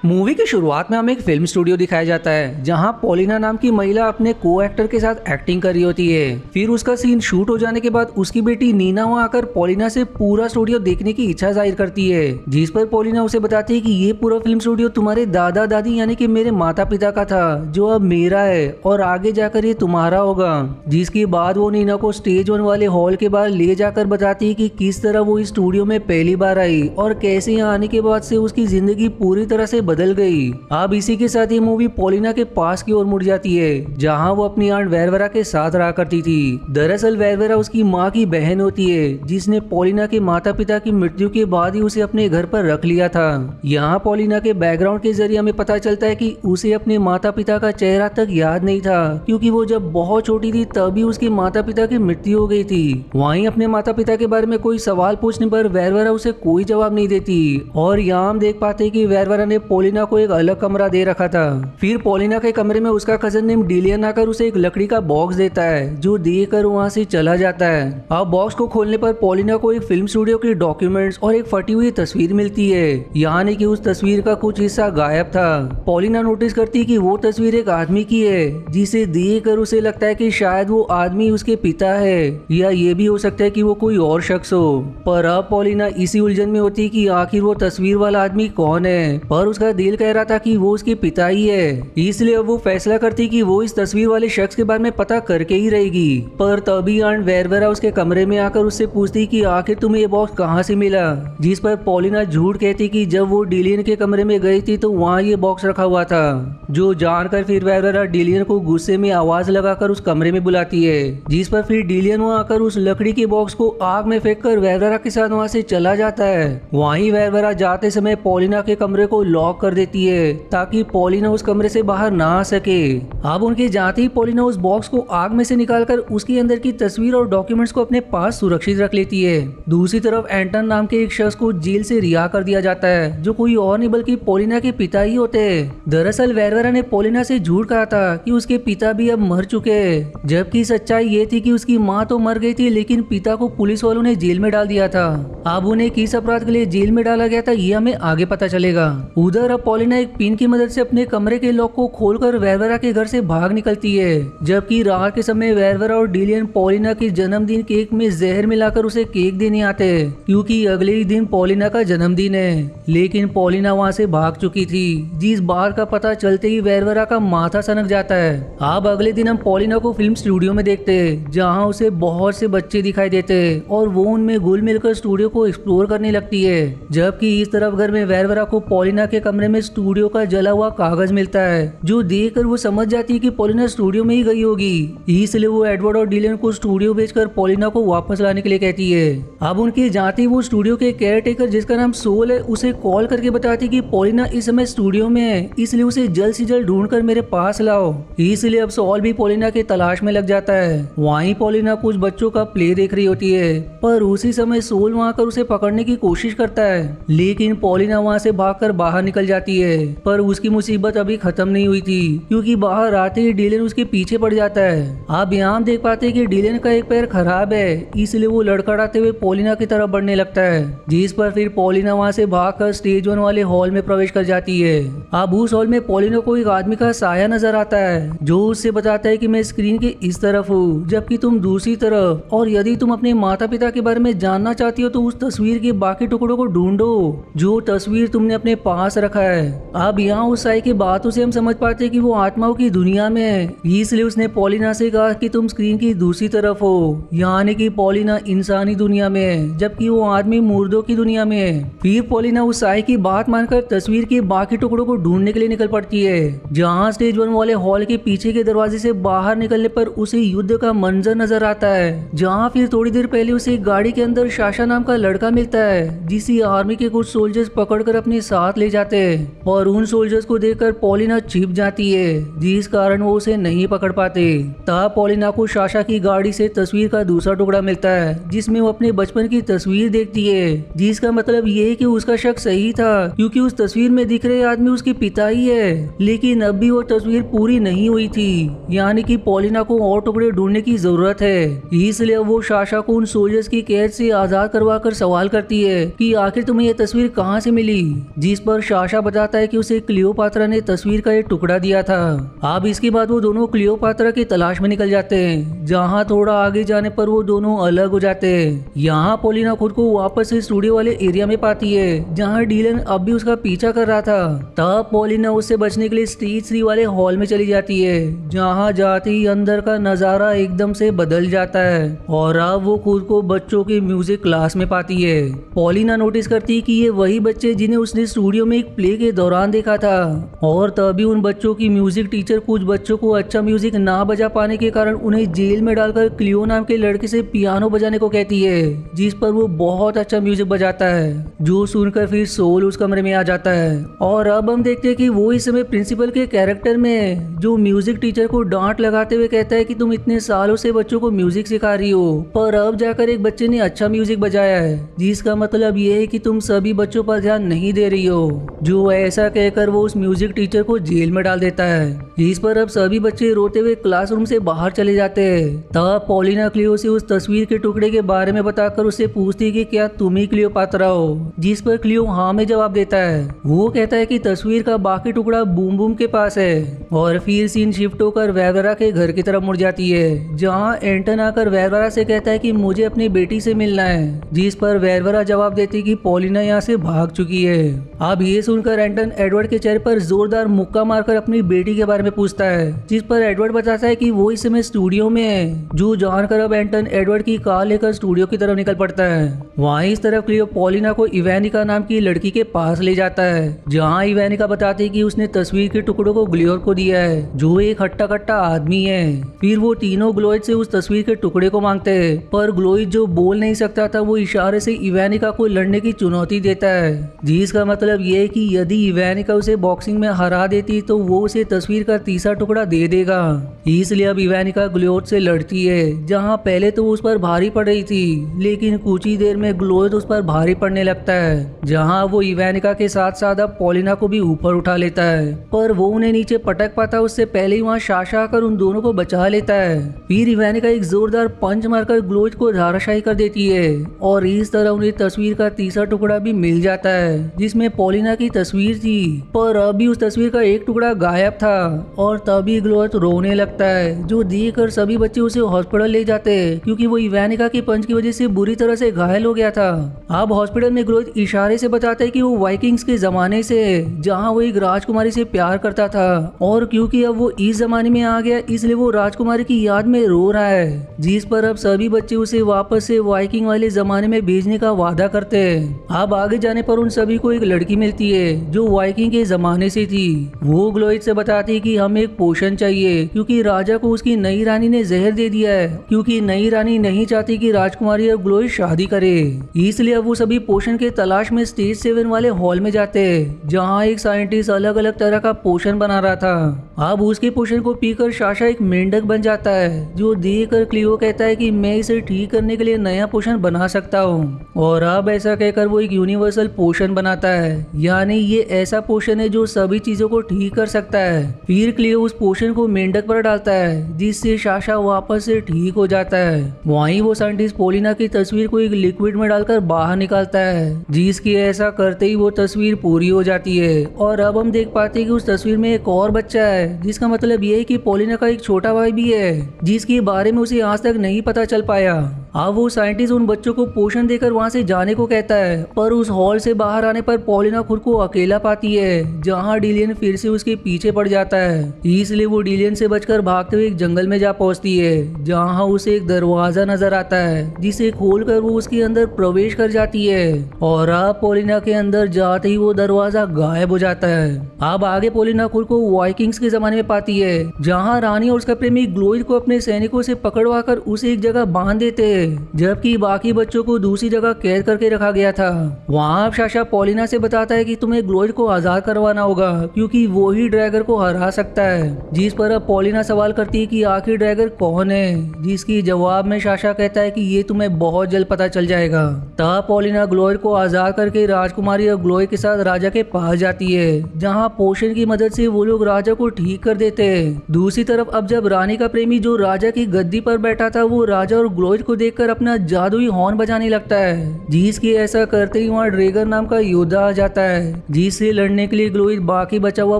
Movie की शुरुआत में हमें एक फिल्म स्टूडियो दिखाया जाता है जहां पॉलिना नाम की महिला अपने को एक्टर के साथ एक्टिंग कर रही होती है। फिर उसका सीन शूट हो जाने के बाद उसकी बेटी नीना वहां आकर पॉलिना से पूरा स्टूडियो देखने की इच्छा जाहिर करती है, जिस पर पॉलिना उसे बताती है कि ये पूरा फिल्म स्टूडियो तुम्हारे दादा दादी यानी कि मेरे माता पिता का था जो अब मेरा है और आगे जाकर ये तुम्हारा होगा। जिसके बाद वो नीना को स्टेज 1 वाले हॉल के बाहर ले जाकर बताती है कि किस तरह वो इस स्टूडियो में पहली बार आई और कैसे यहाँ आने के बाद से उसकी जिंदगी पूरी तरह से बदल गई। अब इसी के साथ ये मूवी पॉलिना के पास की ओर मुड़ जाती है जहां वो अपनी आंट वेरवेरा के साथ रहा करती थी। दरअसल वेरवेरा उसकी माँ की बहन होती है जिसने पॉलिना के माता पिता की मृत्यु के बाद ही उसे अपने घर पर रख लिया था। यहाँ पॉलिना के बैकग्राउंड के जरिए हमें पता चलता है कि उसे अपने माता पिता का चेहरा तक याद नहीं था क्योंकि वो जब बहुत छोटी थी तभी उसके माता पिता की मृत्यु हो गई थी। वहीं अपने माता पिता के बारे में कोई सवाल पूछने पर वेरवेरा उसे कोई जवाब नहीं देती और यहाँ हम देख पाते हैं कि वेरवेरा ने पॉलिना को एक अलग कमरा दे रखा था। फिर पॉलिना के कमरे में उसका कजन नेम डिलियन आकर उसे एक लकड़ी का बॉक्स देता है जो देकर वहां से चला जाता है। अब बॉक्स को खोलने पर पॉलिना को एक फिल्म स्टूडियो की डॉक्यूमेंट्स और एक फटी हुई तस्वीर मिलती है, यानी कि उस तस्वीर का कुछ हिस्सा गायब था। पॉलिना नोटिस करती है कि वो तस्वीर एक आदमी की है जिसे देखकर उसे लगता है कि शायद वो आदमी उसके पिता है या ये भी हो सकता है कि वो कोई और शख्स हो। पर अब पॉलिना इसी उलझन में होती है कि आखिर वो तस्वीर वाला आदमी कौन है, पर उसका दिल कह रहा था कि वो उसके पिता ही है, इसलिए अब वो फैसला करती कि वो इस तस्वीर वाले शख्स के बारे में पता करके ही रहेगी। पर तभी आंट वेरवेरा उसके कमरे में आकर उससे पूछती कि आखिर तुम्हें ये बॉक्स कहाँ से मिला, जिस पर पॉलिना झूठ कहती कि जब वो डिलियन के कमरे में गई थी तो वहाँ ये बॉक्स रखा हुआ था, जो जानकर फिर वेरवेरा डिलियन को गुस्से में आवाज लगाकर उस कमरे में बुलाती है, जिस पर फिर डिलियन वहाँ आकर उस लकड़ी के बॉक्स को आग में फेंक कर वेरवेरा के साथ वहाँ से चला जाता है। वहीं वेरवेरा जाते समय पॉलिना के कमरे को लॉक कर देती है ताकि पॉलिना उस कमरे से बाहर ना आ सके। अब उनके जाते ही पॉलिना उस बॉक्स को आग में से निकालकर उसके अंदर की तस्वीर और डॉक्यूमेंट्स को अपने पास सुरक्षित रख लेती है। दूसरी तरफ एंटन नाम के एक शख्स को जेल से रिहा कर दिया जाता है जो कोई और नहीं बल्कि पॉलिना के पिता ही होते हैं। दरअसल वेरवेरा ने पॉलिना से झूठ कहा था कि उसके पिता भी अब मर चुके हैं, जबकि सच्चाई ये थी कि उसकी माँ तो मर गई थी लेकिन पिता को पुलिस वालों ने जेल में डाल दिया था। अब उन्हें किस अपराध के लिए जेल में डाला गया था ये हमें आगे पता चलेगा। उधर अब पॉलिना एक पिन की मदद से अपने कमरे के लॉक को खोलकर वेरवेरा के घर से भाग निकलती है, जबकि रात के समय वेरवेरा और डिलियन पॉलिना के जन्मदिन केक में जहर मिलाकर उसे केक देने आते हैं क्योंकि अगले ही दिन पॉलिना का जन्मदिन है। लेकिन पॉलिना वहां से भाग चुकी थी, जिस बात का पता चलते ही वेरवेरा का माथा सनक जाता है। अब अगले दिन हम पॉलिना को फिल्म स्टूडियो में देखते हैं जहाँ उसे बहुत से बच्चे दिखाई देते हैं और वो उनमें घुल मिलकर स्टूडियो को एक्सप्लोर करने लगती है, जबकि इस तरफ घर में वेरवेरा को पॉलिना के कमरे में स्टूडियो का जला हुआ कागज मिलता है जो देखकर वो समझ जाती है कि पॉलिना स्टूडियो में ही गई होगी, इसलिए वो एडवर्ड और डिलियन को स्टूडियो बेचकर पॉलिना को वापस लाने के लिए कहती है। अब उनके जाते ही वो स्टूडियो के केयर टेकर जिसका नाम सोल है उसे कॉल करके बताती कि पॉलिना इस समय स्टूडियो में है, इसलिए उसे जल्द से जल्द ढूंढकर मेरे पास लाओ। इसलिए अब सोल भी पॉलिना के तलाश में लग जाता है। वहीं पॉलिना कुछ बच्चों का प्ले देख रही होती है, पर उसी समय सोल वहां कर उसे पकड़ने की कोशिश करता है, लेकिन पॉलिना वहां से भागकर बाहर निकल जाती है। पर उसकी मुसीबत अभी खत्म नहीं हुई थी क्योंकि बाहर आते ही डिलियन उसके पीछे पड़ जाता है। अब यहाँ हम देख पाते हैं कि डिलियन का एक पैर खराब है, इसलिए वो लड़खड़ाते हुए पॉलिना की तरफ बढ़ने लगता है, जिस पर फिर पॉलिना वहाँ से भागकर स्टेज 1 वाले हॉल में प्रवेश कर जाती है। अब उस हॉल में पॉलिना को एक आदमी का साया नजर आता है जो उससे बताता है कि मैं स्क्रीन के इस तरफ हूँ जबकि तुम दूसरी तरफ, और यदि तुम अपने माता पिता के बारे में जानना चाहती हो तो उस तस्वीर के बाकी टुकड़ों को ढूंढो जो तस्वीर तुमने अपने पास रखा है। अब यहाँ उस साई की बातों से हम समझ पाते हैं कि वो आत्माओं की दुनिया में है, इसलिए उसने पॉलिना से कहा कि तुम स्क्रीन की दूसरी तरफ हो, यानी कि पॉलिना इंसानी दुनिया में है जबकि वो आदमी मुर्दों की दुनिया में है। फिर पॉलिना उस साई की बात मानकर तस्वीर के बाकी टुकड़ों को ढूंढने के लिए निकल पड़ती है। जहाँ स्टेज 1 वाले हॉल के पीछे के दरवाजे से बाहर निकलने पर उसे युद्ध का मंजर नजर आता है, जहाँ फिर थोड़ी देर पहले उसे एक गाड़ी के अंदर शाशा नाम का लड़का मिलता है जिसे आर्मी के कुछ सोल्जर्स पकड़कर अपने साथ ले जाते हैं और उन सोल्जर्स को देखकर पॉलिना छिप जाती है, जिस कारण वो उसे नहीं पकड़ पाते। तब पॉलिना को शाशा की गाड़ी से तस्वीर का दूसरा टुकड़ा मिलता है जिसमें वो अपने बचपन की तस्वीर देखती है, जिसका मतलब ये है कि उसका शक सही था क्योंकि उस तस्वीर में दिख रहे आदमी उसके पिता ही है। लेकिन अब भी वो तस्वीर पूरी नहीं हुई थी, यानी कि पॉलिना को और टुकड़े ढूंढने की जरूरत है। इसलिए वो शाशा को उन सोल्जर्स की कैद से आजाद करवा कर सवाल करती है कि आखिर तुम्हें ये तस्वीर कहाँ से मिली, जिस पर शाशा साशा बताता है कि उसे क्लियोपात्रा ने तस्वीर का एक टुकड़ा दिया था। अब इसके बाद वो दोनों क्लियोपात्रा की तलाश में निकल जाते हैं, जहाँ थोड़ा आगे जाने पर वो दोनों अलग हो जाते हैं। यहाँ पॉलिना खुद को वापस से स्टूडियो वाले एरिया में पाती है, जहाँ डीलन अब भी उसका पीछा कर रहा था। तब पॉलिना उससे बचने के लिए स्टेज 3 वाले हॉल में चली जाती है, जहाँ जाते ही अंदर का नजारा एकदम से बदल जाता है और अब वो खुद को बच्चों के म्यूजिक क्लास में पाती है। पॉलिना नोटिस करती है कि ये वही बच्चे जिन्हें उसने स्टूडियो में एक प्ले के दौरान देखा था और तभी उन बच्चों की म्यूजिक टीचर कुछ बच्चों को अच्छा म्यूजिक ना बजा पाने के कारण उन्हें जेल में डालकर क्लियो नाम के लड़के से पियानो बजाने को कहती है, जिस पर वो बहुत अच्छा म्यूजिक बजाता है, जो सुनकर फिर सोल उस कमरे में आ जाता है। और अब हम देखते हैं कि वो इस समय प्रिंसिपल के कैरेक्टर में जो म्यूजिक टीचर को डांट लगाते हुए कहता है कि तुम इतने सालों से बच्चों को म्यूजिक सिखा रही हो, पर अब जाकर एक बच्चे ने अच्छा म्यूजिक बजाया है, जिसका मतलब ये है कि तुम सभी बच्चों पर ध्यान नहीं दे रही हो। जो ऐसा कहकर वो उस म्यूजिक टीचर को जेल में डाल देता है। इस पर अब सभी बच्चे रोते हुए क्लासरूम से बाहर चले जाते हैं। तब पॉलिना क्लियो से उस तस्वीर के टुकड़े के बारे में बताकर उससे पूछती है कि क्या तुम ही क्लियोपात्रा हो, जिस पर क्लियो हाँ में जवाब देता है। वो कहता है कि तस्वीर का बाकी टुकड़ा बूम बूम के पास है। और फिर सीन शिफ्ट होकर वैवरा के घर की तरफ मुड़ जाती है, जहाँ एंटन आकर वैवरा से कहता है कि मुझे अपनी बेटी से मिलना है, जिस पर वैवरा जवाब देती कि पॉलिना यहाँ से भाग चुकी है। अब ये सुनकर एंटन एडवर्ड के चेहरे पर जोरदार मुक्का मारकर अपनी बेटी के बारे में पूछता है, जिस पर एडवर्ड बताता है कि वो इस समय स्टूडियो में है। जो जानकर अब एंटन एडवर्ड की कार लेकर स्टूडियो की तरफ निकल पड़ता है। वहीं इस तरफ क्लियो पॉलिना को इवेनिका नाम की लड़की के पास ले जाता है, जहाँ इवेनिका बताती है कि उसने तस्वीर के टुकड़ों को ग्लोयर को दिया है, जो एक हट्टा कट्टा आदमी है। फिर वो तीनों ग्लोइड से उस तस्वीर के टुकड़े को मांगते हैं, पर ग्लोइड जो बोल नहीं सकता था वो इशारे से इवेनिका को लड़ने की चुनौती देता है, जिसका मतलब ये है कि यदि इवेनिका उसे बॉक्सिंग में हरा देती तो वो उसे तस्वीर का तीसरा टुकड़ा दे देगा। इसलिए अब इवेनिका ग्लोइड से लड़ती है, जहाँ पहले तो वो उस पर भारी पड़ रही थी, लेकिन कुछ ही देर में ग्लोइड उस पर भारी पड़ने लगता है, जहाँ वो इवेनिका के साथ साथ अब पॉलिना को भी ऊपर उठा लेता है। पर वो उन्हें नीचे पटक पाता उससे पहले ही वहाँ साशा आकर उन दोनों को बचा लेता है। फिर इवेनिका एक जोरदार पंच मारकर ग्लोइड को धाराशायी कर देती है और इस तरह उन्हें तस्वीर का तीसरा टुकड़ा भी मिल जाता है, जिसमें पॉलिना की तस्वीर थी। पर अभी उस तस्वीर का एक टुकड़ा गायब था और तभी ग्लोइड रोने लगता है, जो देखकर सभी बच्चे उसे हॉस्पिटल ले जाते हैं, क्योंकि वो इवेनिका के पंच की वजह से बुरी तरह से घायल हो गया था। अब हॉस्पिटल में ग्लोइड इशारे से बताता है कि वो वाइकिंग्स के जमाने से, जहाँ वो एक राजकुमारी से प्यार करता था, और क्योंकि अब वो इस जमाने में आ गया इसलिए वो राजकुमारी की याद में रो रहा है। जिस पर अब सभी बच्चे उसे वापस से वाइकिंग वाले जमाने में भेजने का वादा करते हैं। अब आगे जाने पर उन सभी को एक लड़की मिलती है जो वाइकिंग के जमाने से थी। वो ग्लोइड से बताती है कि हमें एक पोशन चाहिए, क्योंकि राजा को उसकी नई रानी ने जहर दे दिया है, क्योंकि नई रानी नहीं चाहती कि राजकुमारी और ग्लोइड शादी करे। इसलिए अब वो सभी पोशन के तलाश में स्टेज 7 वाले हॉल में जाते हैं, जहाँ एक साइंटिस्ट अलग अलग तरह का पोशन बना रहा था। अब उसके पोशन को पीकर साशा एक मेंढक बन जाता है, जो देखकर क्लियो कहता है कि मैं इसे ठीक करने के लिए नया पोशन बना सकता हूँ। और अब ऐसा कहकर वो एक यूनिवर्सल पोशन बनाता है, यानी ये ऐसा पोशन है जो सभी चीजों को ठीक कर सकता है। फिर क्लियो उस पोशन को मेंढक पर डालता है, जिससे साशा वापस से ठीक हो जाता है। वहीं वो साइंटिस्ट पॉलिना की तस्वीर को एक लिक्विड में डालकर बाहर निकालता है, जिसकी ऐसा करते ही वो तस्वीर पूरी हो जाती है। और अब हम देख पाते हैं कि उस तस्वीर में एक और बच्चा है, जिसका मतलब ये है कि पॉलिना का एक छोटा भाई भी है, जिसके बारे में उसे आज तक नहीं पता चल पाया। अब वो साइंटिस्ट उन बच्चों को पोषण देकर वहां से जाने को कहता है, पर उस हॉल से बाहर आने पर पॉलिना खुद को अकेला पाती है, जहां डिलियन फिर से उसके पीछे पड़ जाता है। इसलिए वो डिलियन से बचकर भागते हुए एक जंगल में जा पहुंचती है, जहां उसे एक दरवाजा नजर आता है, जिसे खोलकर वो उसके अंदर प्रवेश कर जाती है। और अब पॉलिना के अंदर जाते ही वो दरवाजा गायब हो जाता है। अब आगे पॉलिना खुद को वाइकिंग्स के जमाने में पाती है, जहाँ रानी और उसका प्रेमी ग्लोइड को अपने सैनिकों से पकड़वा कर उसे एक जगह बांध देते हैं, जबकि बाकी बच्चों को दूसरी जगह कैद करके रखा गया था। वहाँ साशा पॉलिना से बताता है कि तुम्हें ग्लोइड को आजाद करवाना होगा, क्योंकि वो ही ड्रैगर को हरा सकता है। जिस पर अब पॉलिना सवाल करती है कि आखिर ड्रैगर कौन है, जिसकी जवाब में साशा कहता है कि ये तुम्हें बहुत जल्द पता चल जाएगा। तब पॉलिना ग्लोइड को आजाद करके राजकुमारी और ग्लोइड के साथ राजा के पास जाती है, जहाँ पोषण की मदद से वो लोग राजा को ठीक कर देते हैं। दूसरी तरफ अब जब रानी का प्रेमी जो राजा की गद्दी पर बैठा था वो राजा और ग्लोइड को देखकर अपना जादुई हॉर्न बजाने लगता है। जीस के ऐसा करते ही वहाँ ड्रेगर नाम का योद्धा आ जाता है। जीस से लड़ने के लिए ग्लोइड बाकी बचा हुआ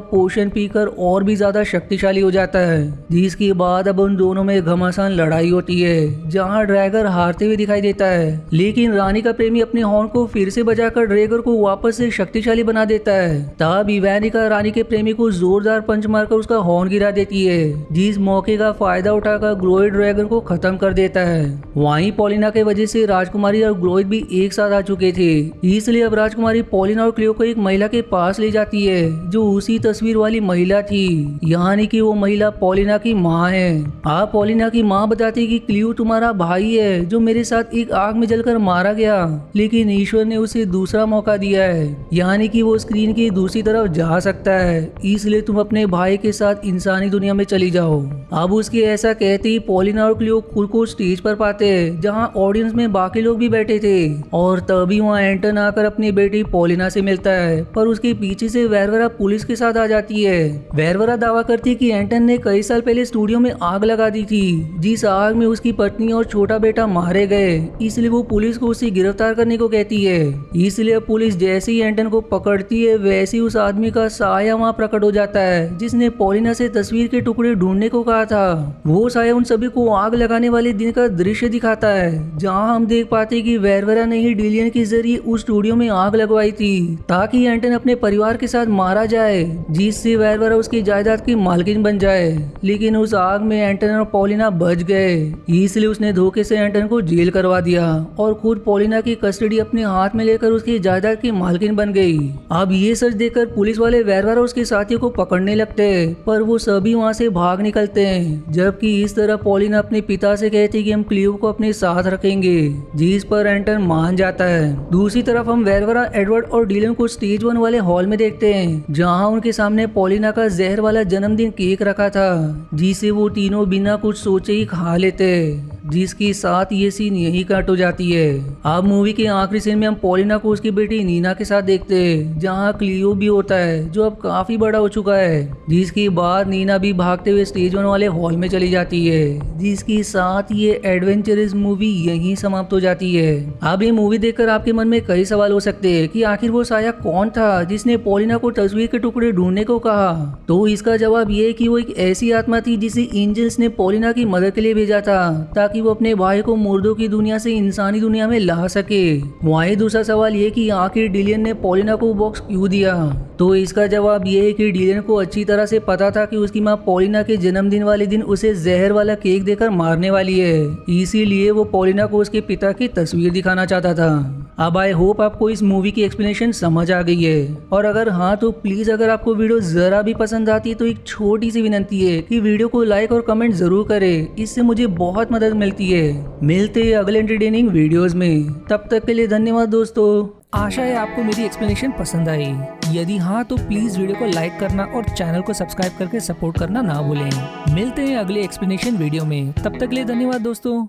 पोशन पीकर और भी ज्यादा शक्तिशाली हो जाता है। जिसके बाद अब उन दोनों में घमासान लड़ाई होती है, जहाँ ड्रैगर हारते हुए दिखाई देता है। लेकिन रानी का प्रेमी अपने हॉर्न को फिर से बजाकर ड्रैगर को वापस से शक्तिशाली बना देता है। तब इवैनिका रानी के प्रेमी को जोरदार पंच मारकर उसका हॉर्न गिरा देती है। जिस मौके का फायदा उठाकर ग्लोइड ड्रैगन को खत्म कर देता है। वहीं पॉलिना के वजह से राजकुमारी और ग्लोइड भी एक साथ आ चुके थे, इसलिए अब राजकुमारी पॉलिना और क्लियो को एक महिला के पास ले जाती है, जो उसी तस्वीर वाली महिला थी, यानी कि वो महिला पॉलिना की माँ है। आप पॉलिना की माँ बताती कि क्लियो तुम्हारा भाई है, जो मेरे साथ एक आग में जलकर मारा गया, लेकिन ईश्वर ने उसे दूसरा मौका दिया है, यानी कि वो स्क्रीन की दूसरी तरफ जा सकता है, इसलिए तुम अपने भाई के साथ इंसानी दुनिया में चली जाओ। अब उसके ऐसा कहते ही पॉलिना और क्लियो खुद को स्टेज पर पाते हैं, जहां ऑडियंस में बाकी लोग भी बैठे थे। और तभी वहां एंटन आकर अपनी बेटी पॉलिना से मिलता है, पर उसके पीछे से वेरवरा पुलिस के साथ आ जाती है। वेरवरा दावा करती है कि एंटन ने कई साल पहले स्टूडियो में आग लगा दी थी, जिस आग में उसकी पत्नी और छोटा बेटा मारे गए, इसलिए वो पुलिस को उसे गिरफ्तार करने को कहती है। इसलिए पुलिस जैसे ही एंटन को पकड़ती है, वैसे ही उस आदमी का साया वहाँ प्रकट हो जाता है, जिसने पॉलिना से तस्वीर के टुकड़े ढूंढने को कहा था। वो साया उन सभी को आग लगाने वाले दिन का दृश्य दिखाता है, जहाँ हम देख पाते कि वेरवरा ने ही डिलियन के जरिए उस स्टूडियो में आग लगवाई थी, ताकि एंटन अपने परिवार के साथ मारा जाए, जिससे वेरवरा उसकी जायदाद की मालकिन बन जाए। लेकिन उस आग में एंटन और पॉलिना बच गए, इसलिए उसने धोखे से एंटन को जेल करवा दिया और खुद पॉलिना की कस्टडी अपने हाथ में लेकर उसकी जायदाद की मालकिन बन गई। अब ये सच देखकर पुलिस वाले वेरवरा उसके साथियों को पकड़ने लगते हैं, पर वो सभी वहाँ से भाग निकलते हैं। जबकि इस तरह पॉलिना अपने पिता से कहती कि हम क्लियो को अपने साथ रखेंगे, जिस पर एंटन मान जाता है। दूसरी तरफ हम वेरवरा, एडवर्ड और डिलन को स्टेज 1 वाले हॉल में देखते हैं, जहाँ उनके सामने पॉलिना का जहर वाला जन्मदिन केक रखा था, जिसे वो तीनों बिना कुछ सोचे ही खा लेते, जिसके साथ ये सीन यही कट हो जाती है। अब मूवी के आखिरी सीन में हम पॉलिना को उसकी बेटी नीना के साथ देखते हैं, जहाँ क्लियो भी होता है, जो अब काफी बड़ा हो चुका है। जिसके बाद नीना भी भागते हुए स्टेज 1 वाले हॉल में चली जाती है, जिसके साथ ये एडवेंचरस मूवी यहीं समाप्त हो जाती है। अब ये मूवी देखकर आपके मन में कई सवाल हो सकते हैं कि आखिर वो साया कौन था जिसने पॉलिना को तस्वीर के टुकड़े ढूंढने को कहा। तो इसका जवाब ये है कि वो एक ऐसी आत्मा थी जिसे एंजल्स ने पॉलिना की मदद के लिए भेजा था, ताकि वो अपने भाई को मुर्दों की दुनिया से इंसानी दुनिया में ला सके। वहीं दूसरा सवाल ये कि आखिर डिलियन ने पॉलिना को बॉक्स क्यों दिया। तो इसका जवाब ये है कि डिलियन को अच्छी तरह से पता था कि उसकी माँ पॉलिना के जन्मदिन वाले दिन उसे जहर वाला केक देकर मारने वाली है, इसीलिए वो पॉलिना को उसके पिता की तस्वीर दिखाना चाहता था। अब आई होप आपको इस मूवी की एक्सप्लेनेशन समझ आ गई है, और अगर हाँ तो प्लीज अगर आपको वीडियो जरा भी पसंद आती है तो एक छोटी सी विनती है कि वीडियो को लाइक और कमेंट जरूर करें, इससे मुझे बहुत मदद मिलती है। मिलते हैं अगले एंटरटेनिंग वीडियोस में, तब तक के लिए धन्यवाद दोस्तों। आशा है आपको मेरी एक्सप्लेनेशन पसंद आई। यदि हाँ तो प्लीज वीडियो को लाइक करना और चैनल को सब्सक्राइब करके सपोर्ट करना ना भूलें। मिलते हैं अगले एक्सप्लेनेशन वीडियो में, तब तक के लिए धन्यवाद दोस्तों।